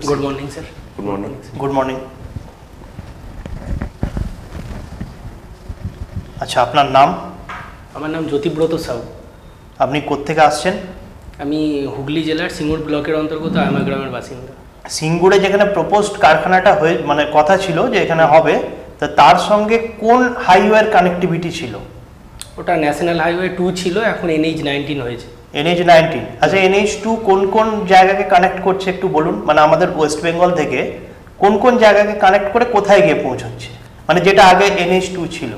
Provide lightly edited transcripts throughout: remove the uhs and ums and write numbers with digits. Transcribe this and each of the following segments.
Good morning sir. Good morning. Good morning. আচ্ছা, আপনার নাম? আমার নাম জ্যোতিব্রত সাউ। আপনি কোত্থেকে আসছেন? আমি হুগলি জেলার সিঙ্গুর ব্লকের অন্তর্গত আয়মা গ্রামের বাসিন্দা। সিঙ্গুরে যেখানে প্রপোজড কারখানাটা হয়ে মানে কথা ছিল যে এখানে হবে, তা তার সঙ্গে কোন হাইওয়ের কানেক্টিভিটি ছিল? ওটা ন্যাশনাল হাইওয়ে 2 ছিল, এখন NH-19 হয়েছে। NH-19। আচ্ছা, NH-2 কোন কোন জায়গাকে কানেক্ট করছে একটু বলুন। মানে আমাদের ওয়েস্ট বেঙ্গল থেকে কোন কোন জায়গাকে কানেক্ট করে কোথায় গিয়ে পৌঁছচ্ছে, মানে যেটা আগে NH-2 ছিল?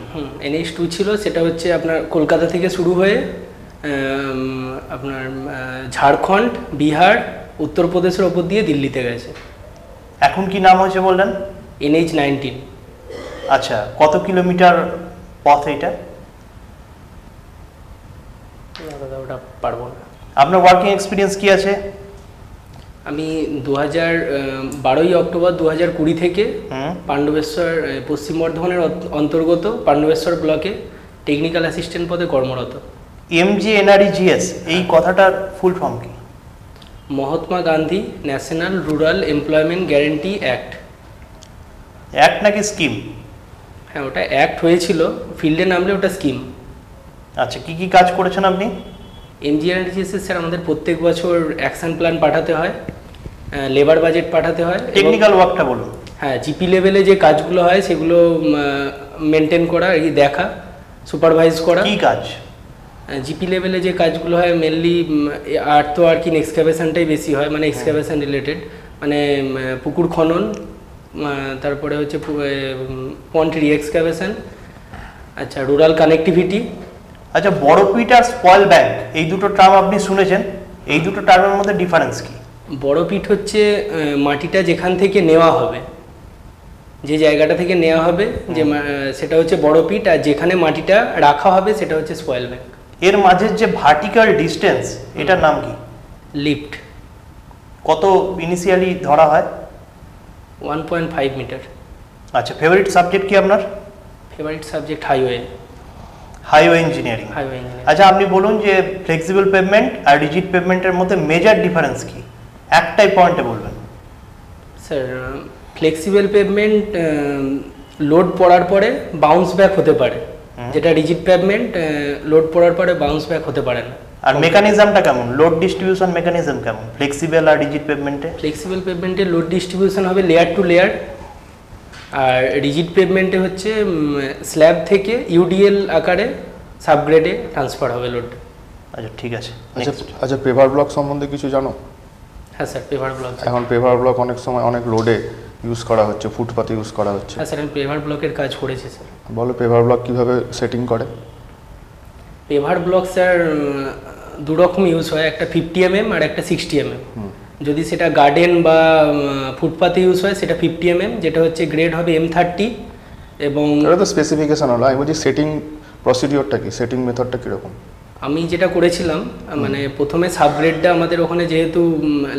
NH-2 ছিল, সেটা হচ্ছে আপনার কলকাতা থেকে শুরু হয়ে আপনার ঝাড়খণ্ড, বিহার, উত্তরপ্রদেশের ওপর দিয়ে দিল্লিতে গেছে। এখন কি নাম হয়েছে বললেন? NH-19। আচ্ছা, কত কিলোমিটার পথ এটা? ওটা পারবো না। আপনার ওয়ার্কিং এক্সপিরিয়েন্স কি আছে? আমি 12ই অক্টোবর 2020 থেকে পাণ্ডবেশ্বর, পশ্চিম বর্ধমানের অন্তর্গত পাণ্ডবেশ্বর ব্লকে টেকনিক্যাল অ্যাসিস্ট্যান্ট পদে কর্মরত। MGNREGS এই কথাটার ফুল ফর্ম কি? Mahatma Gandhi national rural employment guarantee act. Act নাকি স্কিম? হ্যাঁ, ওটা অ্যাক্ট হয়েছিল, ফিল্ডে নামলে ওটা স্কিম। আচ্ছা, কি কি কাজ করেছেন আপনি? MGNREGS স্যার আমাদের প্রত্যেক বছর অ্যাকশন প্ল্যান পাঠাতে হয়, লেবার বাজেট পাঠাতে হয়। টেকনিক্যাল ওয়ার্কটা বলুন। হ্যাঁ, জিপি লেভেলে যে কাজগুলো হয় সেগুলো মেনটেন করা, দেখা, সুপারভাইজ করা। কি কাজ? জিপি লেভেলে যে কাজগুলো হয় মেনলি আর্থ ওয়ার্কিং, এক্সকাভেশনটাই বেশি হয়, মানে এক্সকাভেশন রিলেটেড, মানে পুকুর খনন, তারপরে হচ্ছে পন্ড রি-এক্সকাভেশন। আচ্ছা, রুরাল কানেক্টিভিটি। আচ্ছা, বড়পিট আর স্পয়েল ব্যাংক এই দুটো টার্ম আপনি শুনেছেন, এই দুটো টার্মের মধ্যে ডিফারেন্স কি? বড়পিট হচ্ছে মাটিটা যেখান থেকে নেওয়া হবে, যে জায়গাটা থেকে নেওয়া হবে, যে সেটা হচ্ছে বড়পিট, আর যেখানে মাটিটা রাখা হবে সেটা হচ্ছে স্পয়েল ব্যাংক। এর মাঝের যে ভার্টিক্যাল ডিস্টেন্স, এটার নাম কি? লিফট। কত ইনিশিয়ালি ধরা হয়? 1.5 মিটার। আচ্ছা, ফেভারিট সাবজেক্ট কি আপনার? Favourite subject highway. Highway engineering. Highway engineering. আচ্ছা, আপনি বলুন যে ফ্লেক্সিবল পেভমেন্ট আর রিজিড পেভমেন্টের মধ্যে মেজর ডিফারেন্স কি, একটাই পয়েন্টে বলবেন। স্যার, ফ্লেক্সিবল পেভমেন্ট লোড পড়ার পরে বাউন্স ব্যাক হতে পারে, যেটা রিজিড পেভমেন্ট লোড পড়ার পরে বাউন্স ব্যাক হতে পারে না। আর মেকানিজমটা কেমন, লোড ডিস্ট্রিবিউশন মেকানিজম কেমন ফ্লেক্সিবল আর রিজিড পেভমেন্টে? ফ্লেক্সিবল পেভমেন্টে লোড ডিস্ট্রিবিউশন হবে লেয়ার টু লেয়ার, আর রিজিড পেভমেন্টে হচ্ছে স্ল্যাব থেকে ইউডিএল আকারে সাবগ্রেডে ট্রান্সফার হবে লোড। আচ্ছা, ঠিক আছে। আচ্ছা, পেভার ব্লক সম্বন্ধে কিছু জানো? হ্যাঁ স্যার, পেভার ব্লক। এখন পেভার ব্লক অনেক সময় অনেক রোডে ইউজ করা হচ্ছে, ফুটপাতে ইউজ করা হচ্ছে। হ্যাঁ স্যার, আমি পেভার ব্লকের কাজ করেছি স্যার। বলো পেভার ব্লক কিভাবে সেটিং করে? পেভার ব্লক স্যার দু রকম ইউজ হয়, একটা 50 mm আর একটা 60 mm। যদি সেটা গার্ডেন বা ফুটপাতে ইউজ হয় সেটা 50 mm, যেটা হচ্ছে গ্রেড হবে M30। এবং এটা তো স্পেসিফিকেশন হলো, আমি বলছি সেটিং প্রসিডিওরটা কি, সেটিং মেথডটা কীরকম? আমি যেটা করেছিলাম, মানে প্রথমে সাবগ্রেডটা আমাদের ওখানে যেহেতু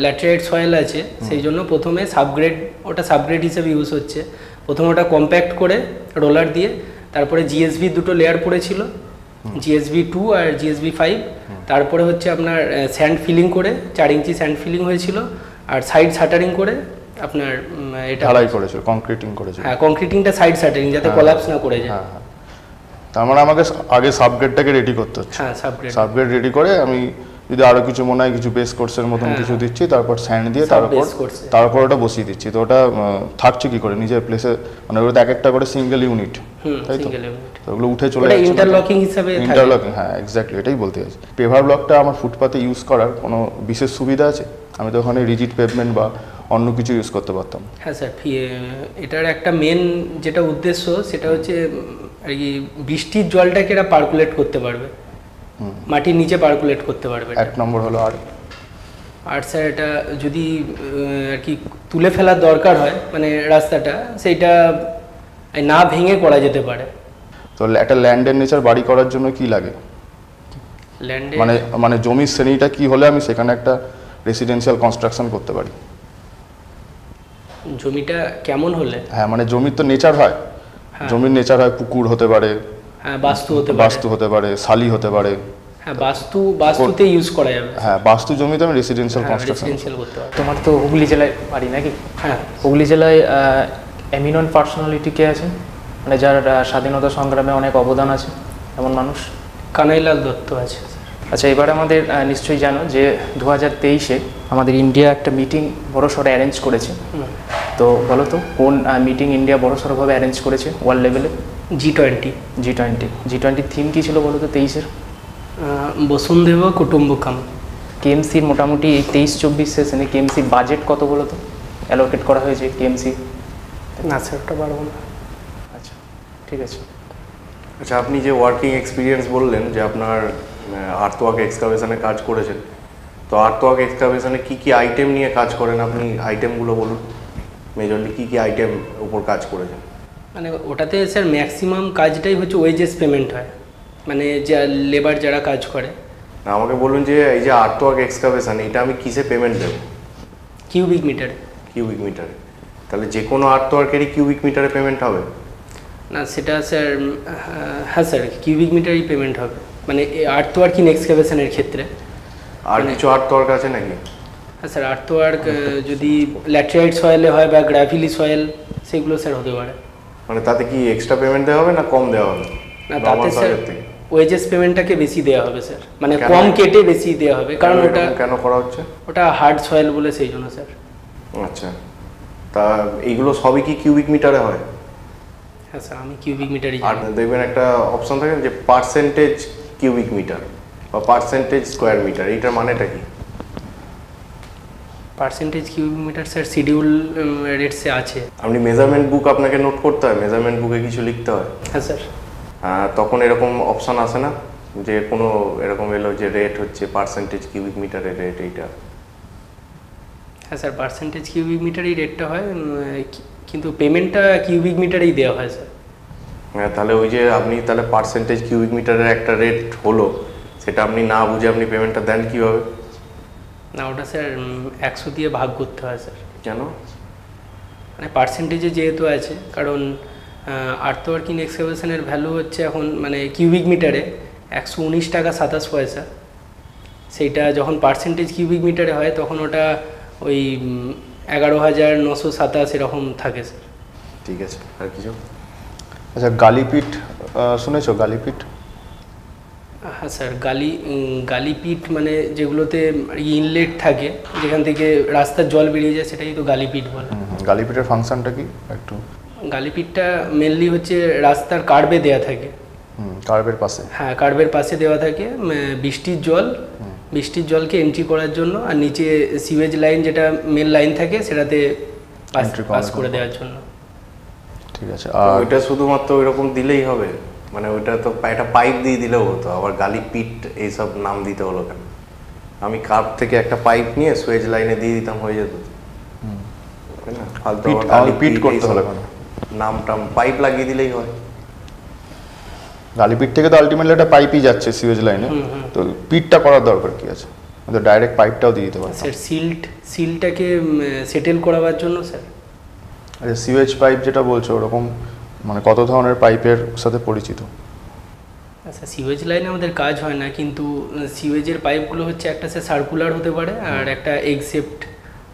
ল্যাটেরাইট সয়েল আছে, সেই জন্য প্রথমে সাবগ্রেড, ওটা সাবগ্রেড হিসেবে ইউজ হচ্ছে। প্রথমে ওটা কম্প্যাক্ট করে রোলার দিয়ে, তারপরে জিএসবি দুটো লেয়ার পড়েছিল, GSB 2 আর GSB 5। তারপরে হচ্ছে আপনার স্যান্ড ফিলিং করে 4 ইঞ্চি স্যান্ড ফিলিং হয়েছিল, আর সাইড শাটারিং করে আপনার এটা ঢালাই করেছিল, কংক্রিটিং করেছিল। হ্যাঁ, কংক্রিটিংটা সাইড শাটারিং, যাতে কোলাপস না করে যায়। হ্যাঁ হ্যাঁ, তার মানে আমাকে আগে সাবগ্রেডটাকে রেডি করতে হচ্ছে। হ্যাঁ, সাবগ্রেড রেডি করে আমি যদি আরো কিছু মনে হয় কিছু বেস কোর্সের মতন কিছু দিচ্ছি, তারপর স্যান্ড দিয়ে তারপর ওটা বসিয়ে দিচ্ছি। তো ওটা থাকছে কি করে নিজের প্লেসে, মানে ওটা এক একটা করে সিঙ্গেল ইউনিট, তাই তো? ওগুলো উঠে চলে যাচ্ছে ইন্টারলকিং হিসাবে। ইন্টারলকিং, হ্যাঁ এক্স্যাক্টলি, এটাই বলতে চাইছি। পেভার ব্লকটা আমার ফুটপাতে ইউজ করার কোনো বিশেষ সুবিধা আছে? আমি তো ওখানে রিজিড পেভমেন্ট বা অন্য কিছু ইউজ করতে পারতাম। হ্যাঁ স্যার, এটার একটা মেন যেটা উদ্দেশ্য সেটা হচ্ছে আর কি বৃষ্টির জলটাকে এরা পার্কুলেট করতে পারবে, মাটির নিচে পার্কুলেট করতে পারবে। এক নম্বর হলো। আর স্যার এটা যদি আর কি তুলে ফেলার দরকার হয়, মানে রাস্তাটা, সেইটা না ভেঙে করা যেতে পারে। তো একটা ল্যান্ডের নেচার বাড়ি করার জন্য কি লাগে? ল্যান্ডে মানে জমির শ্রেণীটা কি হলে আমি সেখানে একটা রেসিডেন্সিয়াল কনস্ট্রাকশন করতে পারি? জমিটা কেমন হলে? হ্যাঁ, মানে জমির তো নেচার হয়, জমির নেচার হয় পুকুর হতে পারে, হ্যাঁ বাস্তু হতে পারে, শালি হতে পারে, হ্যাঁ বাস্তুতে ইউজ করা যাবে। হ্যাঁ বাস্তু জমিতে আমি রেসিডেন্সিয়াল কনস্ট্রাকশন রেসিডেন্সিয়াল করতে পারবো। তোমার তো হুগলি জেলায় বাড়ি নাকি? হ্যাঁ হুগলি জেলায় এমিনেন্ট পার্সোনালিটি কে আছে, মানে যার স্বাধীনতা সংগ্রামে অনেক অবদান আছে এমন মানুষ? কানাইলাল দত্ত আছে। আচ্ছা, এবার আমাদের নিশ্চয়ই জানো যে 2023-এ আমাদের ইন্ডিয়া একটা মিটিং বড়সড় অ্যারেঞ্জ করেছে। তো বলো তো কোন মিটিং ইন্ডিয়া বড়সড়ভাবে অ্যারেঞ্জ করেছে ওয়ার্ল্ড লেভেলে? G20 থিম কী ছিল বলো তো 23-এর? বসুন্ধৈব কুটুম্বকম। কেএমসির মোটামুটি এই 23-24 সেশনে কেএমসির বাজেট কত বলো তো অ্যালোকেট করা হয়েছে কেএমসি? না স্যার ওটা পারবো না। আচ্ছা ঠিক আছে। আচ্ছা, আপনি যে ওয়ার্কিং এক্সপিরিয়েন্স বললেন যে আপনার আর্থওয়ার্ক এক্সকাভেশনে কাজ করেছেন, তো আর্থওয়ার্ক এক্সকাভেশনে কী কী আইটেম নিয়ে কাজ করেন আপনি? আইটেমগুলো বলুন, মেজরলি কী কী আইটেম উপর কাজ করেছেন? মানে ওটাতে স্যার ম্যাক্সিমাম কাজটাই হচ্ছে ওয়েজেস পেমেন্ট হয়, মানে যা লেবার যারা কাজ করে। না, আমাকে বলুন যে এই যে আর্থওয়ার্ক এক্সকাভেশন, এটা আমি কিসে পেমেন্ট দেবো? কিউবিক মিটারে। কিউবিক মিটারে? তাহলে যে কোনো আর্থওয়ার্কেরই কিউবিক মিটারে পেমেন্ট হবে? না সেটা স্যার, হ্যাঁ স্যার কিউবিক মিটারই পেমেন্ট হবে, মানে আর্থওয়ার্ক ইন এক্সকাভেশনের ক্ষেত্রে। আর কিছু আর্থওয়ার্ক আছে নাকি? হ্যাঁ স্যার আর্থওয়ার্ক যদি ল্যাটেরাইট সয়েলে হয় বা গ্রাভিলি সয়েল, সেগুলো স্যার হতে পারে। মানে তাতে কি এক্সট্রা পেমেন্ট দেওয়া হবে না কম দেওয়া হবে? না তাতে স্যার ওয়েজেস পেমেন্টটাকে বেশি দেওয়া হবে স্যার, মানে কম কেটে বেশি দেওয়া হবে, কারণ ওটা কেন করা হচ্ছে? ওটা হার্ড সয়েল বলে সেই জন্য স্যার। আচ্ছা, তা এইগুলো সবই কি কিউবিক মিটারে হয়? হ্যাঁ স্যার আমি কিউবিক মিটারই আর জানি। দেখবেন একটা অপশন থাকে যে পার্সেন্টেজ কিউবিক মিটার বা পার্সেন্টেজ স্কোয়ার মিটার, এইটার মানেটা কি? Percentage cubic metre sir schedule রেটসে আছে। আপনি মেজারমেন্ট বুক আপনাকে নোট করতে হয়, মেজারমেন্ট বুকে কিছু লিখতে হয়। হ্যাঁ স্যার। তখন এরকম অপশন আসে না যে কোনো এরকম এলো যে রেট হচ্ছে পার্সেন্টেজ কিউবিক মিটারের রেট এইটা? হ্যাঁ স্যার পার্সেন্টেজ কিউবিক মিটারেই রেটটা হয়, কিন্তু পেমেন্টটা কিউবিক মিটারেই দেওয়া হয় স্যার। হ্যাঁ, তাহলে ওই যে আপনি তাহলে পার্সেন্টেজ কিউবিক মিটারের একটা রেট হলো, সেটা আপনি না বুঝে আপনি পেমেন্টটা দেন কীভাবে? না ওটা স্যার 100 দিয়ে ভাগ করতে হয় স্যার। কেন? মানে পার্সেন্টেজে যেহেতু আছে, কারণ আর্থওয়ার্ক ইন এক্সকাভেশনের ভ্যালু হচ্ছে এখন মানে কিউবিক মিটারে 119 টাকা 27 পয়সা। সেইটা যখন পার্সেন্টেজ কিউবিক মিটারে হয় তখন ওটা ওই 11,927 এরকম থাকে স্যার। ঠিক আছে, আর কিছু? আচ্ছা গালিপিট শুনেছো? গালিপিট? হ্যাঁ স্যার গালিপিট মানে যেগুলোতে ইনলেট থাকে, যেখান থেকে রাস্তার জল বেরিয়ে যায়, সেটাই তো গালিপিট বলে। গালিপিটের ফাংশনটা কি একটু? গালিপিটটা মেনলি হচ্ছে রাস্তার কার্বে দেওয়া থাকে। কার্বের পাশে? হ্যাঁ কার্বের পাশে দেওয়া থাকে। বৃষ্টির জলকে এন্ট্রি করার জন্য, আর নিচে সিওয়েজ লাইন যেটা মেন লাইন থাকে সেটাতে পাস করে দেওয়ার জন্য। ঠিক আছে। আর ওইটা শুধুমাত্র ওইরকম দিলেই হবে? মানে ওইটা তো একটা পাইপ দিয়ে দিলেও হতো, আবার গালিপিট এইসব নাম দিতে হলো কেন? আমি কার্ভ থেকে একটা পাইপ নিয়ে সুয়েজ লাইনে দিয়ে দিতাম, হয়ে যেত, তাই না? ফালতু গালিপিট করতে হলো কেন? নামটাম পাইপ লাগিয়ে দিলেই হয়। গালিপিট থেকে তো আলটিমেটলি একটা পাইপই যাচ্ছে সিওয়েজ লাইনে, তো পিটটা করার দরকার কি আছে? ডাইরেক্ট পাইপটাও দিয়ে দিতে পারতাম স্যার। সিলটাকে সেটেল করাবার জন্য স্যার। আচ্ছা সিওয়েজ পাইপ যেটা বলছো, ওরকম মানে কত ধরনের পাইপের সাথে পরিচিত? আচ্ছা সিওয়েজ লাইনে আমাদের কাজ হয় না, কিন্তু সিওয়েজের পাইপগুলো হচ্ছে একটা স্যার সার্কুলার হতে পারে, আর একটা এগ শেপড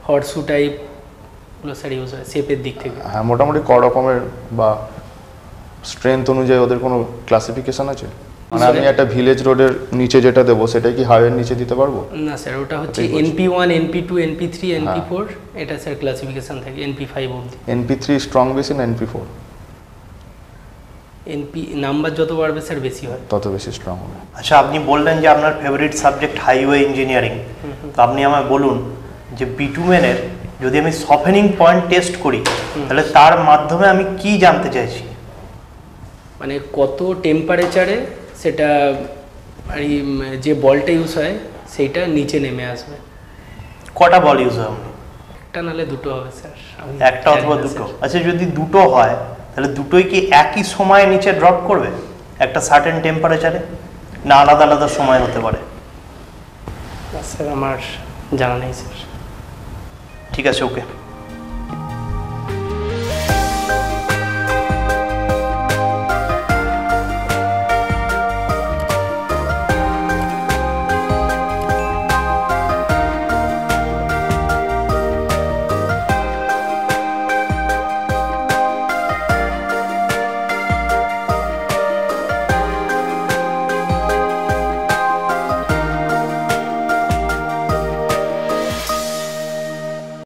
হর্সু টাইপগুলো স্যার ইউজ হয় শেপের দিক থেকে। হ্যাঁ মোটামুটি ক রকমের বা স্ট্রেংথ অনুযায়ী ওদের কোনো ক্লাসিফিকেশন আছে? মানে আমি একটা ভিলেজ রোডের নিচে যেটা দেবো সেটা কি হাইওয়ের নিচে দিতে পারবো? না স্যার ওটা হচ্ছে NP1, NP2, NP3, NP4, এটা স্যার ক্লাসিফিকেশন থাকে NP5 অবধি। NP3 স্ট্রং বেশি না NP4? NP নাম্বার যত বাড়বে স্যার বেশি হয়, তত বেশি স্ট্রং হবে। আচ্ছা আপনি বললেন যে আপনার ফেভারিট সাবজেক্ট হাইওয়ে ইঞ্জিনিয়ারিং, তো আপনি আমায় বলুন যে বিটুমেনের যদি আমি সফেনিং পয়েন্ট টেস্ট করি তাহলে তার মাধ্যমে আমি কি জানতে চাইছি? মানে কত টেম্পারেচারে সেটা যে বলটা ইউজ হয় সেইটা নিচে নেমে আসবে। কটা বল ইউজ হয়? একটা নাহলে দুটো হবে স্যার। একটা অথবা দুটো? আচ্ছা যদি দুটো হয় তাহলে দুটোই কি একই সময়ে নিচে ড্রপ করবে একটা সার্টেন টেম্পারেচারে, না আলাদা আলাদা সময় হতে পারে? স্যার আমার জানা নেই স্যার। ঠিক আছে, ওকে।